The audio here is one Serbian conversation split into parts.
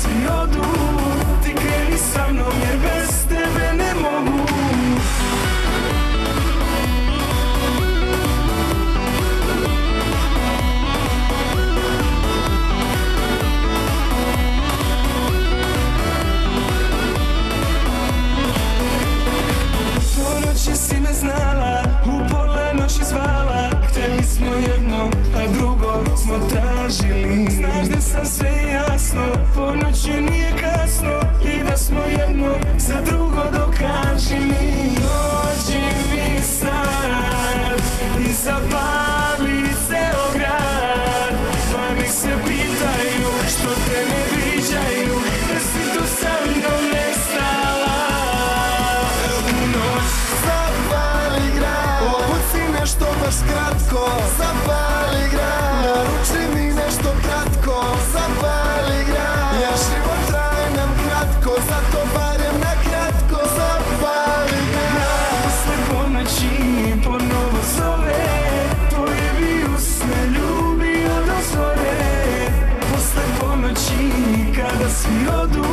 svi odu, ti kreni sa mnom jer bez tebe ne mogu. Ponoći si me znala, u pola noći zvala, htjeli smo jedno, a drugo smo tražili. Znaš da sam sve jasno, ponoći nije kasno, i da smo jedno za drugo, dokaži mi. Dođi mi sad i zapali ceo grad, pa nek se pitaju što te ne viđaju, da si tu sa mnom nestala. U noć zapali grad, obuci nešto baš kratko, zapali grad, naruči mi nešto kratko, zapali grad, ja život trajem kratko, zato barem na kratko, zapali grad. Posle ponoći ponovo zove, tvoje bi usne ljubio do zore. Posle ponoći kada svi odu,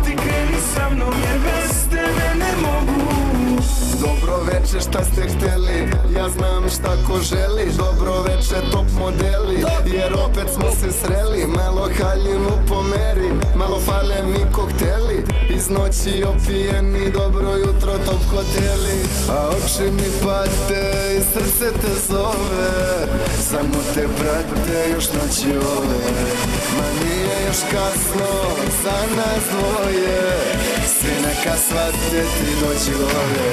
ti kreni sa mnom jer bez tebe ne mogu. Dobro veče, šta ste hteli, ja znam šta ko želi. Dobro veče, top modeli, jer opet smo se sreli. Malo haljinu po meri, malo fale mi kokteli, iz noći opijeni, dobro jutro, top hoteli. A oči mi pate i srce te zove, samo te prate još noći ove. Ma nije još kasno za nas dvoje, sve neka shvate ti doći gore.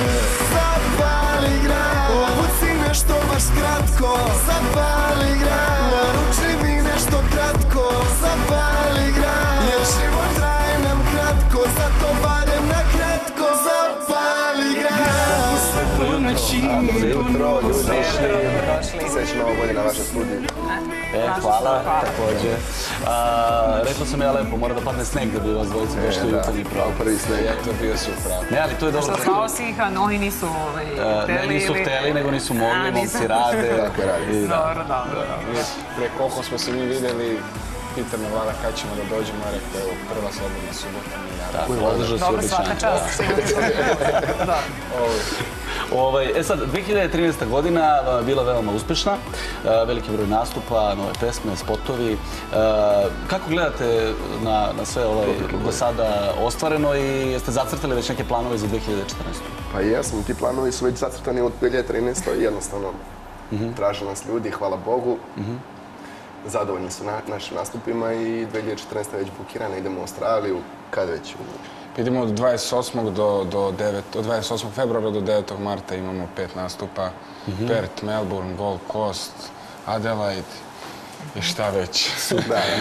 Zapali grad, obuci nešto baš kratko, zapali grad, naruči mi nešto kratko, zapali grad, jer život traje nam kratko, zato barem na kratko, zapali grad. Posle ponoći ponovo Došli. Srećna Nova godina na vašem studiju. Hvala, također. Rekao sam ja lepo, mora da padne sneg da bi vas dvojice došli u jutarnji program. Prvi sneg, to je bio super. Ne, ali to je dobro. Što zvao si ih, a oni nisu hteli? Ne, nisu hteli, nego nisu mogli, momci rade. Tako radi. Dobro. Pre koliko smo se mi vidjeli, Peter me Vlada kad ćemo da dođemo, a rekao je prva slobodna subota. Tako, održao si Dobro, svaka običanje. čast. Sad, 2013. godina vam je bila veoma uspešna, veliki broj nastupa, nove pesme, spotovi. Kako gledate na sve do sada ostvareno i jeste zacrtali već neke planove za 2014. Pa jesmo, ti planovi su već zacrtani od 2013. Jednostavno traže nas ljudi, hvala Bogu. Zadovoljni su našim nastupima i 2014. već bukirana, idemo u Australiju, kad već? Idemo od 28. februara do 9. marta imamo 5 nastupa. Perth, Melbourne, Gold Coast, Adelaide i šta već.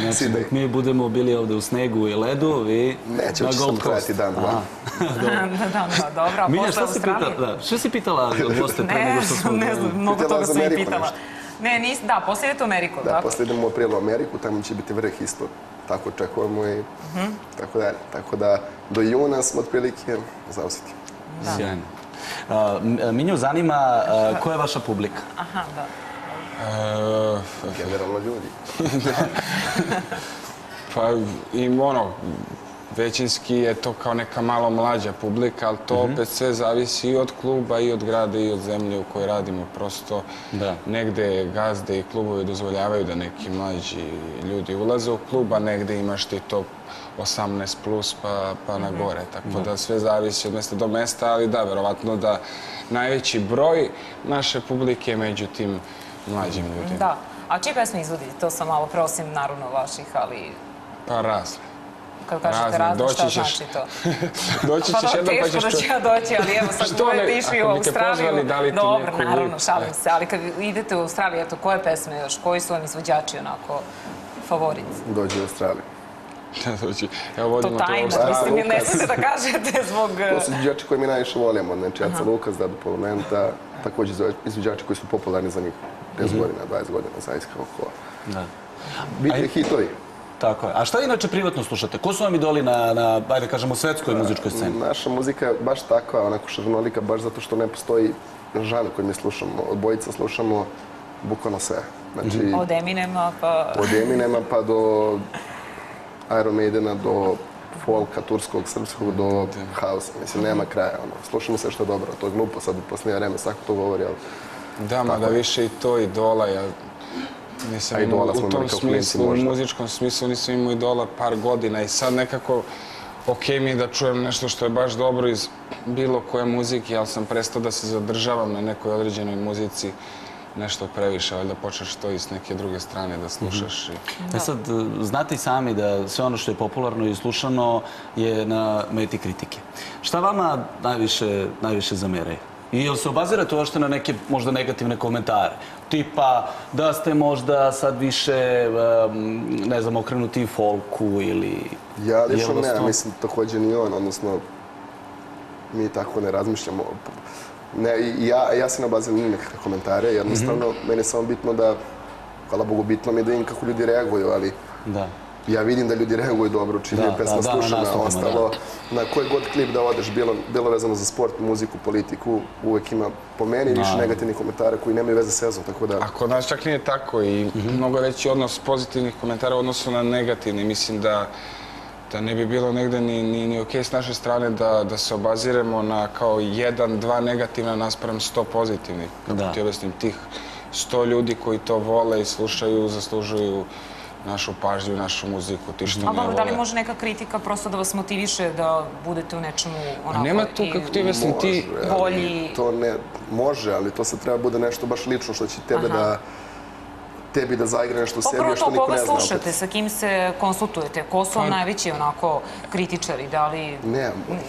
Znači, dok mi budemo bili ovde u snegu i ledu, vi neće, na će Gold samo trajati dan, dva. Dobro, a posle Australije? Što si pitala od goste pre nego što smo... Ne znam, mnogo toga sam i pitala. Da, poslije idete u Ameriku, tako? Da, poslije idemo u aprilu u Ameriku, tamo će biti vrh isto. Tako očekujemo i tako dalje. Tako da do juna smo otprilike zauzeti. Sjajno. Minju zanima ko je vaša publika? Aha, da. Generalno ljudi. Pa i većinski je to kao neka malo mlađa publika, ali to opet sve zavisi i od kluba, i od grada, i od zemlje u kojoj radimo. Prosto negde gazde i klubovi dozvoljavaju da neki mlađi ljudi ulaze u klub, a negde imaš ti to 18 plus pa na gore. Tako da sve zavisi od mesta do mesta, ali da, verovatno da najveći broj naše publike je među tim mlađim ljudima. Da. A čije pesme izvodite? To sam malo prosim, naravno vaših, ali... Pa razne. Kad kažete razne, šta znači to? Doći ćeš jednom pa ćeš... Teško da ću ja doći, ali evo sad budete išli u Australiju. Dobro, naravno, šalim se. Ali kad idete u Australiju, eto, koje pesme još? Koji su vam izvođači onako favorit? Dođi u Australiju. Evo vodimo to u Australiju. Mislim, ne smete da kažete zbog... To su izvođači koje mi najviše volimo. Znači, Aca Lukas, Dado Polomenta, također izvođači koji su popularni za njih 10 godina, 20 godina, zaista oko. Biti hitovi. Tako je. A šta inače privatno slušate? Ko su vam idoli na, ajde kažemo, svetskoj muzičkoj sceni? Naša muzika je baš takva, onako šarnolika, baš zato što ne postoji žanr koji mi slušamo. Od bojica slušamo bukvalno sve. Od Eminema pa... Od Eminema pa do Iron Maidena do folka, turskog, srpskog, do hausa. Mislim, nema kraja. Slušamo sve što je dobro. To je glupo sad u posljednje vreme, svako to govori, ali... Da, mada više i to idola. Mislim, u tom smislu, u muzičkom smislu nisam imao idola par godina i sad nekako okej mi je da čujem nešto što je baš dobro iz bilo koje muzike, ali sam prestao da se zadržavam na nekoj određenoj muzici nešto previše, ali da počneš to i s neke druge strane da slušaš. Sad, znate i sami da sve ono što je popularno i slušano je na meti kritike. Šta vama najviše zameraju? I jel se obazirate uopšte na neke možda negativne komentare? Tipa da ste možda sad više, ne znam, okrenuti folku ili... Ja lično ne, mislim također ni on, odnosno mi tako ne razmišljamo. Ja se ne obaziram ni nekakve komentare, jednostavno meni je samo bitno da, hvala Bogu, bitno mi je da vidim kako ljudi reaguju, ali ja vidim da ljudi reaguju dobro, čini je pesma slušana, ostalo. Na koji god klip da odeš, bilo vezano za sport, muziku, politiku, uvek ima po meni više negativnih komentara koji nemaju veze s sezom, tako da... A kod nas čak nije tako i mnogo veći odnos pozitivnih komentara u odnosu na negativni. Mislim da ne bi bilo negde ni okej s naše strane da se obaziremo na kao 1-2 negativna naspram 100 pozitivnih. Kako ti objasnim, tih 100 ljudi koji to vole i slušaju, zaslužuju našu pažnju, našu muziku, ti što ne vole. Ali da li može neka kritika prosto da vas motiviše da budete u nečemu onako... Nema tu, kako ti objasnim, ti... Bolji... To ne može, ali to se treba bude nešto baš lično što će tebi da zaigra nešto u sebi, što niko ne zna. Koga slušate, sa kim se konsultujete? Ko su vam najveći onako kritičari? Da li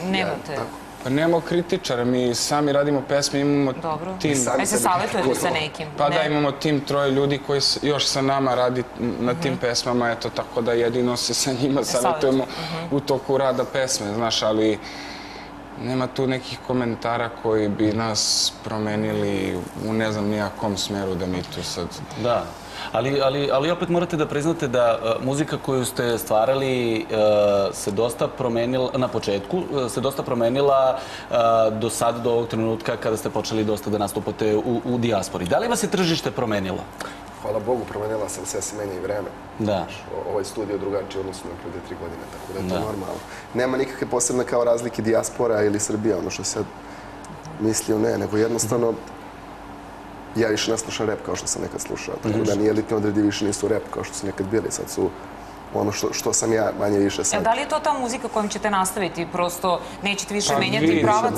nemate? Pa nemamo kritičara, mi sami radimo pesme, imamo tim... Dobro. A se savjetujete sa nekim? Pa da, imamo tim 3 ljudi koji još sa nama radi na tim pesmama, eto, tako da jedino se sa njima savjetujemo u toku rada pesme, znaš, ali nema tu nekih komentara koji bi nas promenili u ne znam nijakom smeru da mi tu sad... Da. Ali opet morate da priznate da muzika koju ste stvarali se dosta promenila na početku, se dosta promenila do sad, do ovog trenutka kada ste počeli dosta da nastupate u dijaspori. Da li vas je tržište promenilo? Hvala Bogu, promenila sam, sve se menja i vreme. Da. Ovaj studio drugačiji odnosno na prije 3 godine, tako da je to normalno. Nema nikakve posebne kao razlike dijaspora ili Srbija, ono što se mislio ne, nego jednostavno ja više ne slušam rap kao što sam nekad slušao, tako da ni elitni odredi više nisu rap kao što su nekad bili, sad su ono što sam ja manje više sad. Da li je to ta muzika kojom ćete nastaviti? Prosto nećete više menjati pravac,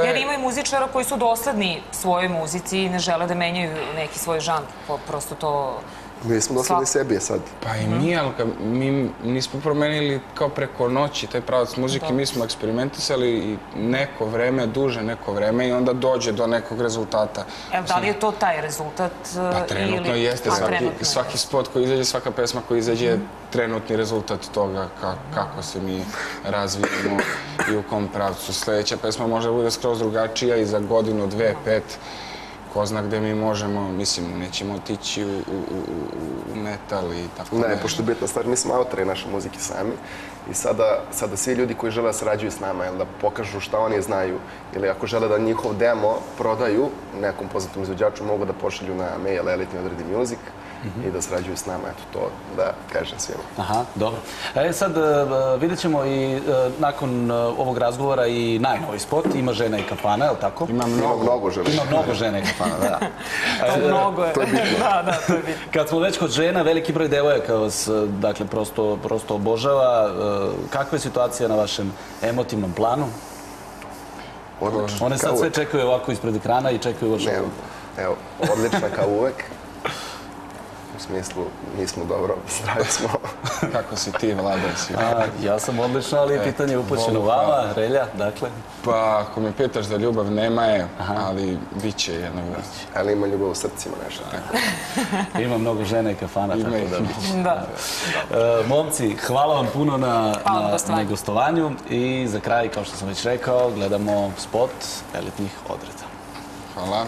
jer ima i muzičara koji su dosledni svojoj muzici i ne žele da menjaju neki svoj žanr, prosto to... Mi smo dosledni sebi sad. Pa i mi, ali mi nismo promenili kao preko noći taj pravac muzike, mi smo eksperimentisali i neko vreme, duže neko vreme i onda dođe do nekog rezultata. Da li je to taj rezultat? Pa trenutno jeste, svaki spot koji izađe, svaka pesma koja izađe je trenutni rezultat toga kako se mi razvijemo i u kom pravcu. Sljedeća pesma može bude skroz drugačija i za godinu, 2, 5, ko zna gde mi možemo, mislim, nećemo otići u metal i tako ne. Ne, pošto je bitna stvar, mi smo autori naše muzike sami i sada svi ljudi koji žele da sarađuju s nama ili da pokažu šta oni znaju ili ako žele da njihov demo prodaju nekom poznatom izvođaču, mogu da pošalju na mail Elitni odredi music i da sarađuju s nama, eto to da kažem svima. Aha, dobro. Sad vidjet ćemo i nakon ovog razgovora i najnovi spot, Ima žena i kafana, je li tako? Ima mnogo žena. Ima mnogo žena i kafana, da. Mnogo je. To je bitno. Da, to je bitno. Kad smo već kod žena, veliki broj devojaka vas, dakle, prosto obožava. Kakva je situacija na vašem emotivnom planu? Odlično. One sad sve čekaju ovako ispred ekrana i čekaju vaš odgovor. Evo, odlična kao uvek. U smislu, nismo dobro, zdravi smo. Kako si ti, Vlada? Ja sam odlično, ali pitanje je upućeno vama, Relja, dakle. Pa, ako me pitaš da ljubav nema je, ali bit će jednog dana. Ali ima ljubav u srcima nešto tako. Ima mnogo žena i kafana, tako da bit će. Da. Momci, hvala vam puno na gostovanju i za kraj, kao što sam već rekao, gledamo spot Elitnih odreda. Hvala.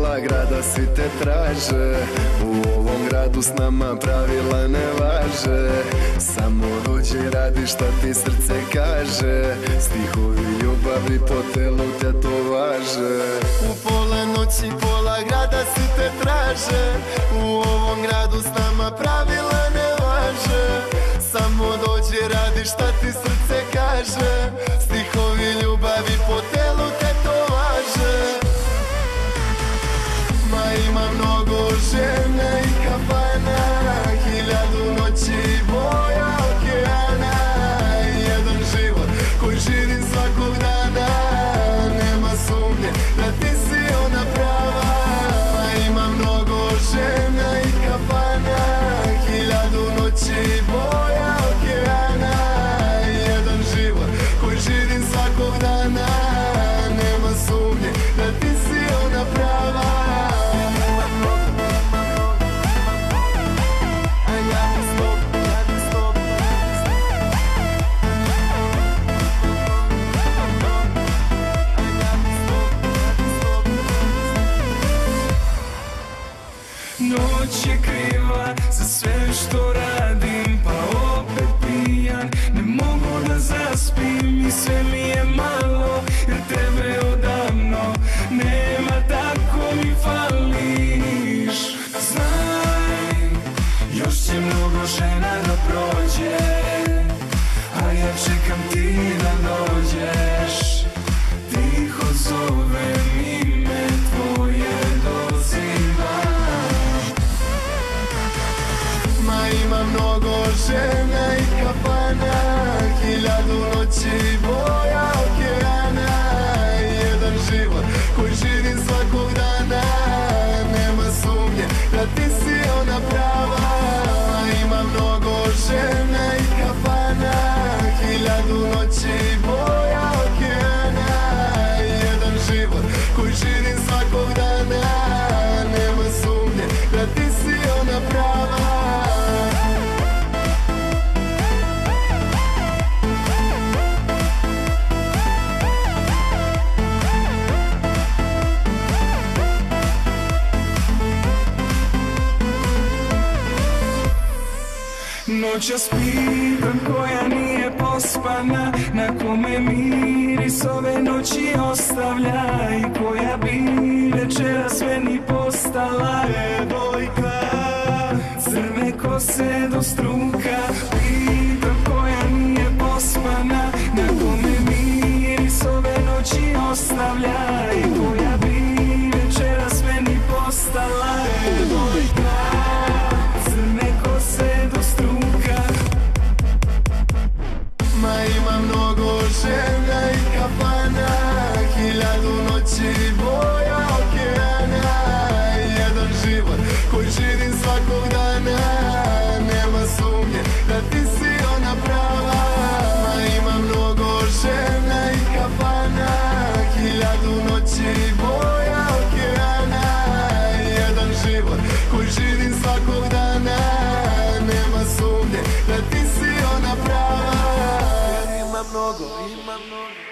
pola grada svi te traže. U ovom gradu s nama pravila ne važe. Samo dođi i radi šta ti srce kaže. Stihovi ljubavi po telu te to važe. U pola noći pola grada svi te traže. U ovom gradu s nama pravila ne važe. Samo dođi i radi šta ti srce kaže. Stihovi ljubavi po telu te to važe. Ma ima mnogo žena i kafana, 1000 noći i boja okeana. Jedan život koji živim svakog dana. Nema sumnje da ti si ona prava. Ma ima mnogo žena i kafana, 1000 noći i boja okeana. Jedan život koji živim svakog dana. Nema sumnje da ti si ona prava. Noć je kriva za sve što radim, pa opet pijan. Ne mogu da zaspim i sve mi je malo, jer tebe odavno nema, tako mi fališ. Znaj, još će mnogo žena da prođe, a ja čekam ti da dođeš. Tiho zovem ime tvoje, dozivam. Ma ima mnogo žena i kafana, 1000 noći i boja okeana. Jedan život koji živim svakog dana. Nema sumnje da ti si ona prava. Ma ima mnogo žena i kafana, 1000 noći i boja okeana. Jedan život koji živim svakog dana. Nema sumnje da ti si ona prava. Noćas pitam koja nije pospana, na kome miris ove noći ostavlja, i koja bi večeras meni postala devojka, crne kose do struka. Pitam koja nije pospana, na kome miris ove noći ostavlja, i koja bi večeras meni postala devojka, crne kose do struka. Ma ima mnogo žena i kafana, 1000 noći i boja okeana. Jedan život koji živim svakog dana. Nema sumnje da ti si ona prava. Ma ima mnogo žena i kafana, 1000 noći i boja okeana. Jedan život koji živim svakog dana. Nema sumnje da ti si ona prava. Ima mnogo, ima mnogo.